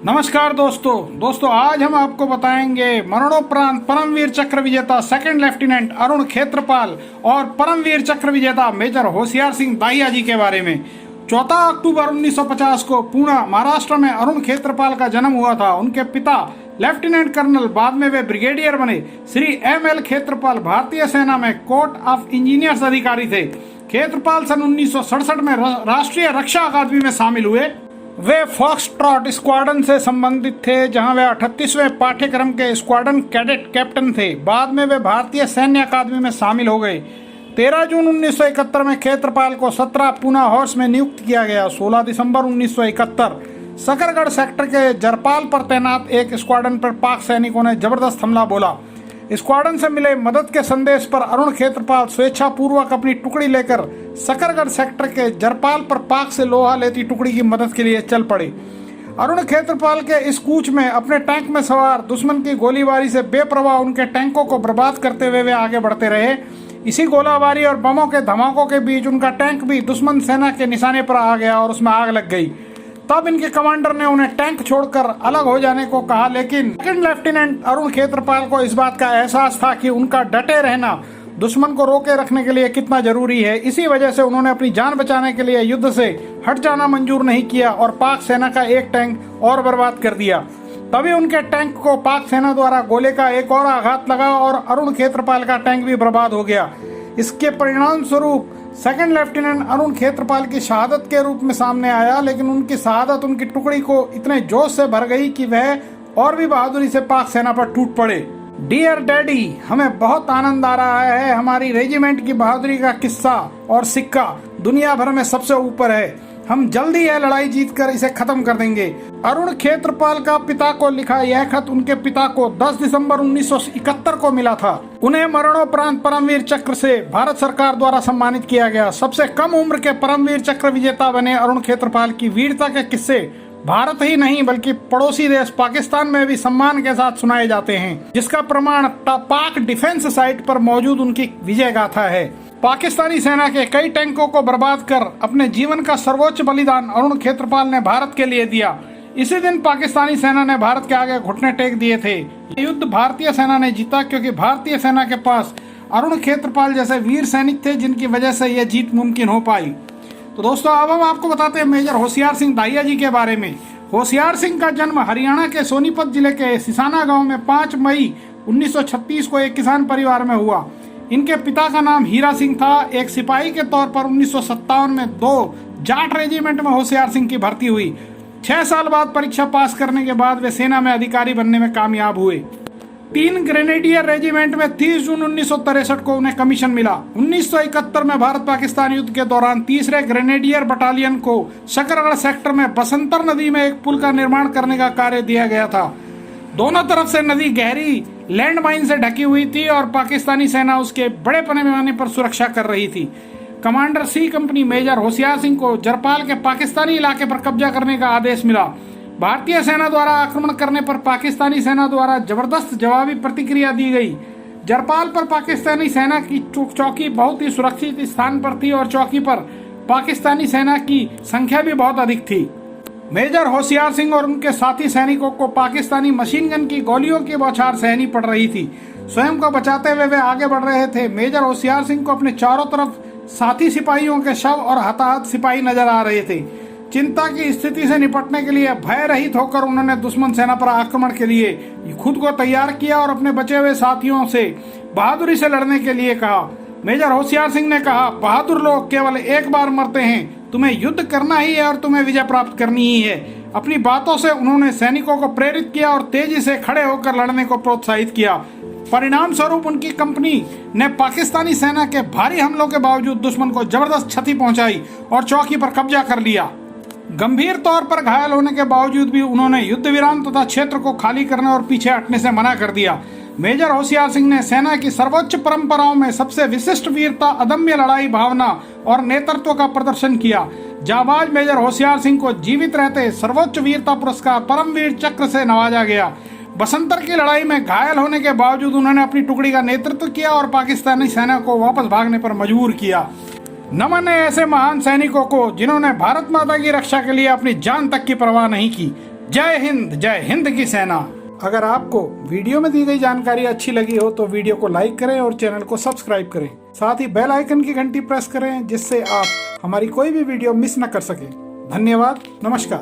नमस्कार दोस्तों आज हम आपको बताएंगे मरणोपरांत परमवीर चक्र विजेता सेकंड लेफ्टिनेंट अरुण खेत्रपाल और परमवीर चक्र विजेता मेजर होशियार सिंह दाहिया जी के बारे में। 14 अक्टूबर 1950 को पुणे महाराष्ट्र में अरुण खेत्रपाल का जन्म हुआ था। उनके पिता लेफ्टिनेंट कर्नल, बाद में वे ब्रिगेडियर बने, श्री M.L. खेत्रपाल भारतीय सेना में कोर्ट ऑफ इंजीनियर्स अधिकारी थे। खेत्रपाल सन 1967 में राष्ट्रीय रक्षा अकादमी में शामिल हुए। वे फॉक्सट्रॉट स्क्वाड्रन से संबंधित थे, जहां वे 38वें पाठ्यक्रम के स्क्वाड्रन कैडेट कैप्टन थे। बाद में वे भारतीय सैन्य अकादमी में शामिल हो गए। 13 जून 1971 में खेत्रपाल को 17 पूना हॉर्स में नियुक्त किया गया। 16 दिसंबर 1971 सकरगढ़ सेक्टर के जरपाल पर तैनात एक स्क्वाड्रन पर पाक सैनिकों ने जबरदस्त हमला बोला। स्क्वाड्रन से मिले मदद के संदेश पर अरुण खेत्रपाल स्वेच्छापूर्वक अपनी टुकड़ी लेकर सकरगढ़ सेक्टर के जरपाल पर पाक से लोहा लेती टुकड़ी की मदद के लिए चल पड़े। अरुण खेत्रपाल के इस कूच में अपने टैंक में सवार दुश्मन की गोलीबारी से बेपरवाह उनके टैंकों को बर्बाद करते हुए वे आगे बढ़ते रहे। इसी गोलाबारी और बमों के धमाकों के बीच उनका टैंक भी दुश्मन सेना के निशाने पर आ गया और उसमें आग लग गई। तब इनके कमांडर ने उन्हें टैंक छोड़कर अलग हो जाने को कहा, लेकिन सेकंड लेफ्टिनेंट अरुण खेत्रपाल को इस बात का एहसास था कि उनका डटे रहना दुश्मन को रोके रखने के लिए कितना जरूरी है। इसी वजह से उन्होंने अपनी जान बचाने के लिए युद्ध से हट जाना मंजूर नहीं किया और पाक सेना का एक टैंक और बर्बाद कर दिया। तभी उनके टैंक को पाक सेना द्वारा गोले का एक और आघात लगा और अरुण खेत्रपाल का टैंक भी बर्बाद हो गया। इसके परिणाम स्वरूप सेकंड लेफ्टिनेंट अरुण खेत्रपाल की शहादत के रूप में सामने आया, लेकिन उनकी शहादत उनकी टुकड़ी को इतने जोश से भर गई कि वह और भी बहादुरी से पाक सेना पर टूट पड़े। डियर डैडी, हमें बहुत आनंद आ रहा है। हमारी रेजिमेंट की बहादुरी का किस्सा और सिक्का दुनिया भर में सबसे ऊपर है। हम जल्दी यह लड़ाई जीतकर इसे खत्म कर देंगे। अरुण खेत्रपाल का पिता को लिखा यह खत उनके पिता को 10 दिसंबर 1971 को मिला था। उन्हें मरणोपरांत परमवीर चक्र से भारत सरकार द्वारा सम्मानित किया गया। सबसे कम उम्र के परमवीर चक्र विजेता बने अरुण खेत्रपाल की वीरता के किस्से भारत ही नहीं बल्कि पड़ोसी देश पाकिस्तान में भी सम्मान के साथ सुनाए जाते हैं, जिसका प्रमाण पाक डिफेंस साइट पर मौजूद उनकी विजय गाथा है। पाकिस्तानी सेना के कई टैंकों को बर्बाद कर अपने जीवन का सर्वोच्च बलिदान अरुण खेत्रपाल ने भारत के लिए दिया। इसी दिन पाकिस्तानी सेना ने भारत के आगे घुटने टेक दिए थे। युद्ध भारतीय सेना ने जीता, क्योंकि भारतीय सेना के पास अरुण खेत्रपाल जैसे वीर सैनिक थे, जिनकी वजह से यह जीत मुमकिन हो पाई। तो दोस्तों, अब हम आपको बताते हैं मेजर होशियार सिंह दाहिया जी के बारे में। होशियार सिंह का जन्म हरियाणा के सोनीपत जिले के सिसाना गाँव में 5 मई 1936 को एक किसान परिवार में हुआ। इनके पिता का नाम हीरा सिंह था। एक सिपाही के तौर पर 1957 में 2 जाट रेजिमेंट में होशियार सिंह की भर्ती हुई। 6 साल बाद परीक्षा पास करने के बाद वे सेना में अधिकारी बनने में कामयाब हुए। 3 ग्रेनेडियर रेजिमेंट में 30 जून 1963 को उन्हें कमीशन मिला। 1971 में भारत पाकिस्तान युद्ध के दौरान 3रे ग्रेनेडियर बटालियन को सकरगढ़ सेक्टर में बसंतर नदी में एक पुल का निर्माण करने का कार्य दिया गया था। दोनों तरफ से नदी गहरी लैंडमाइन से ढकी हुई थी और पाकिस्तानी सेना उसके बड़े पैमाने पर सुरक्षा कर रही थी। Commander C company major Hoshiyar Singh को जरपाल के पाकिस्तानी इलाके पर कब्जा करने का आदेश मिला। भारतीय सेना द्वारा आक्रमण करने पर पाकिस्तानी सेना द्वारा जबरदस्त जवाबी प्रतिक्रिया दी गई। जरपाल पर पाकिस्तानी सेना की चौकी बहुत ही सुरक्षित स्थान पर थी और चौकी पर पाकिस्तानी सेना की संख्या भी बहुत अधिक थी। मेजर होशियार सिंह और उनके साथी सैनिकों को पाकिस्तानी मशीन गन की गोलियों की बौछार सहनी पड़ रही थी। स्वयं को बचाते हुए वे आगे बढ़ रहे थे। मेजर होशियार सिंह को अपने चारों तरफ साथी सिपाहियों के शव और हताहत सिपाही नजर आ रहे थे। चिंता की स्थिति से निपटने के लिए भय रहित होकर उन्होंने दुश्मन सेना पर आक्रमण के लिए खुद को तैयार किया और अपने बचे हुए साथियों से बहादुरी से लड़ने के लिए कहा। मेजर होशियार सिंह ने कहा, बहादुर लोग केवल एक बार मरते हैं। तुम्हें युद्ध करना ही है और तुम्हें विजय प्राप्त करनी ही है। अपनी बातों से उन्होंने सैनिकों को प्रेरित किया और तेजी से खड़े होकर लड़ने को प्रोत्साहित किया। परिणाम स्वरूप उनकी कंपनी ने पाकिस्तानी सेना के भारी हमलों के बावजूद दुश्मन को जबरदस्त क्षति पहुंचाई और चौकी पर कब्जा कर लिया। गंभीर तौर पर घायल होने के बावजूद भी उन्होंने युद्ध विराम तथा क्षेत्र को खाली करने और पीछे हटने से मना कर दिया। मेजर होशियार सिंह ने सेना की सर्वोच्च परंपराओं में सबसे विशिष्ट वीरता, अदम्य लड़ाई भावना और नेतृत्व का प्रदर्शन किया। जाबाज मेजर होशियार सिंह को जीवित रहते सर्वोच्च वीरता पुरस्कार परमवीर चक्र से नवाजा गया। बसंतर की लड़ाई में घायल होने के बावजूद उन्होंने अपनी टुकड़ी का नेतृत्व किया और पाकिस्तानी सेना को वापस भागने पर मजबूर किया। नमन है ऐसे महान सैनिकों को जिन्होंने भारत माता की रक्षा के लिए अपनी जान तक की परवाह नहीं की। जय हिंद की सेना। अगर आपको वीडियो में दी गई जानकारी अच्छी लगी हो तो वीडियो को लाइक करें और चैनल को सब्सक्राइब करें। साथ ही बेल आइकन की घंटी प्रेस करें जिससे आप हमारी कोई भी वीडियो मिस न कर सकें। धन्यवाद, नमस्कार।